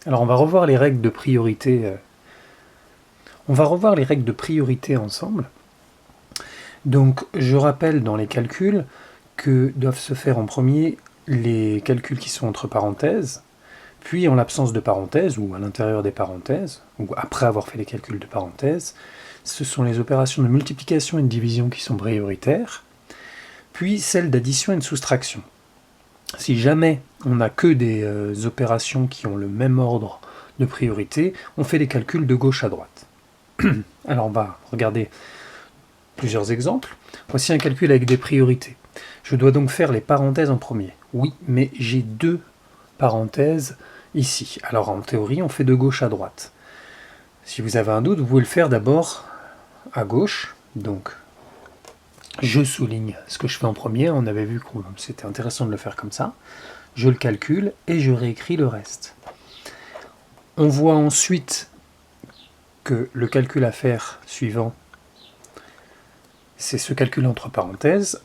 Alors on va revoir les règles de priorité. On va revoir les règles de priorité ensemble. Donc je rappelle dans les calculs que doivent se faire en premier les calculs qui sont entre parenthèses, puis en l'absence de parenthèses, ou à l'intérieur des parenthèses, ou après avoir fait les calculs de parenthèses, ce sont les opérations de multiplication et de division qui sont prioritaires, puis celles d'addition et de soustraction. Si jamais on n'a que des opérations qui ont le même ordre de priorité, on fait les calculs de gauche à droite. Alors on va regarder plusieurs exemples. Voici un calcul avec des priorités. Je dois donc faire les parenthèses en premier. Oui, mais j'ai deux parenthèses ici. Alors en théorie, on fait de gauche à droite. Si vous avez un doute, vous pouvez le faire d'abord à gauche. Donc je souligne ce que je fais en premier. On avait vu que c'était intéressant de le faire comme ça. Je le calcule et je réécris le reste. On voit ensuite que le calcul à faire suivant, c'est ce calcul entre parenthèses.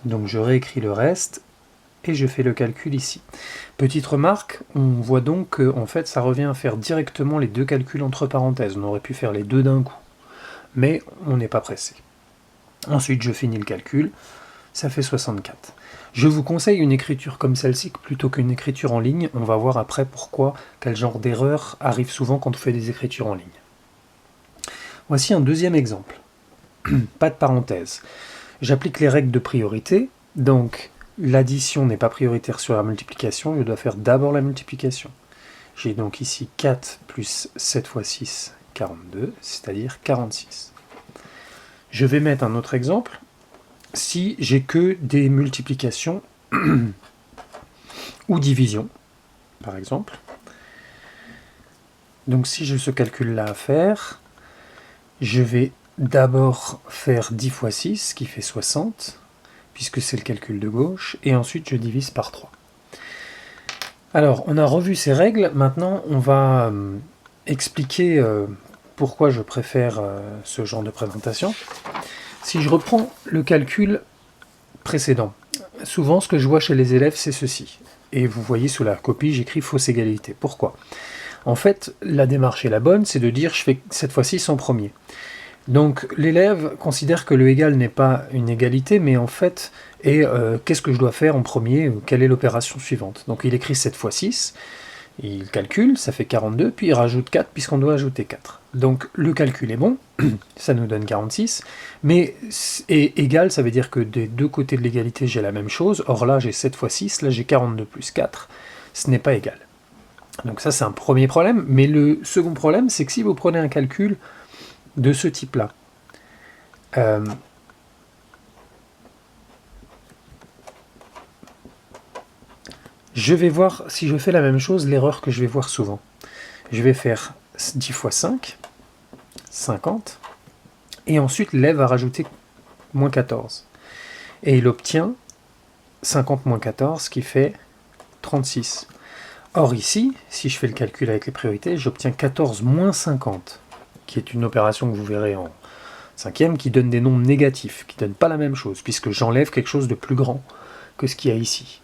Donc je réécris le reste et je fais le calcul ici. Petite remarque, on voit donc que en fait, ça revient à faire directement les deux calculs entre parenthèses. On aurait pu faire les deux d'un coup, mais on n'est pas pressé. Ensuite, je finis le calcul, ça fait 64. Je vous conseille une écriture comme celle-ci plutôt qu'une écriture en ligne. On va voir après pourquoi, quel genre d'erreur arrive souvent quand on fait des écritures en ligne. Voici un deuxième exemple. Pas de parenthèse. J'applique les règles de priorité, donc l'addition n'est pas prioritaire sur la multiplication, je dois faire d'abord la multiplication. J'ai donc ici 4 plus 7 fois 6, 42, c'est-à-dire 46. Je vais mettre un autre exemple, si j'ai que des multiplications ou divisions, par exemple. Donc si j'ai ce calcul-là à faire, je vais d'abord faire 10 fois 6, qui fait 60, puisque c'est le calcul de gauche, et ensuite je divise par 3. Alors, on a revu ces règles, maintenant on va expliquer pourquoi je préfère ce genre de présentation. Si je reprends le calcul précédent, souvent ce que je vois chez les élèves c'est ceci, et vous voyez sous la copie j'écris fausse égalité. Pourquoi ? En fait, la démarche est la bonne, c'est de dire je fais cette fois-ci en premier. Donc l'élève considère que le égal n'est pas une égalité, mais en fait, qu'est-ce que je dois faire en premier, quelle est l'opération suivante. Donc il écrit 7 fois 6, il calcule, ça fait 42, puis il rajoute 4 puisqu'on doit ajouter 4. Donc le calcul est bon, ça nous donne 46, mais égal, ça veut dire que des deux côtés de l'égalité j'ai la même chose, or là j'ai 7 fois 6, là j'ai 42 plus 4, ce n'est pas égal. Donc ça c'est un premier problème, mais le second problème c'est que si vous prenez un calcul de ce type-là, je vais voir, si je fais la même chose, l'erreur que je vais voir souvent. Je vais faire 10 fois 5, 50, et ensuite l'élève va rajouter moins 14. Et il obtient 50 moins 14, qui fait 36. Or ici, si je fais le calcul avec les priorités, j'obtiens 14 moins 50, qui est une opération que vous verrez en cinquième, qui donne des nombres négatifs, qui ne donnent pas la même chose, puisque j'enlève quelque chose de plus grand que ce qu'il y a ici.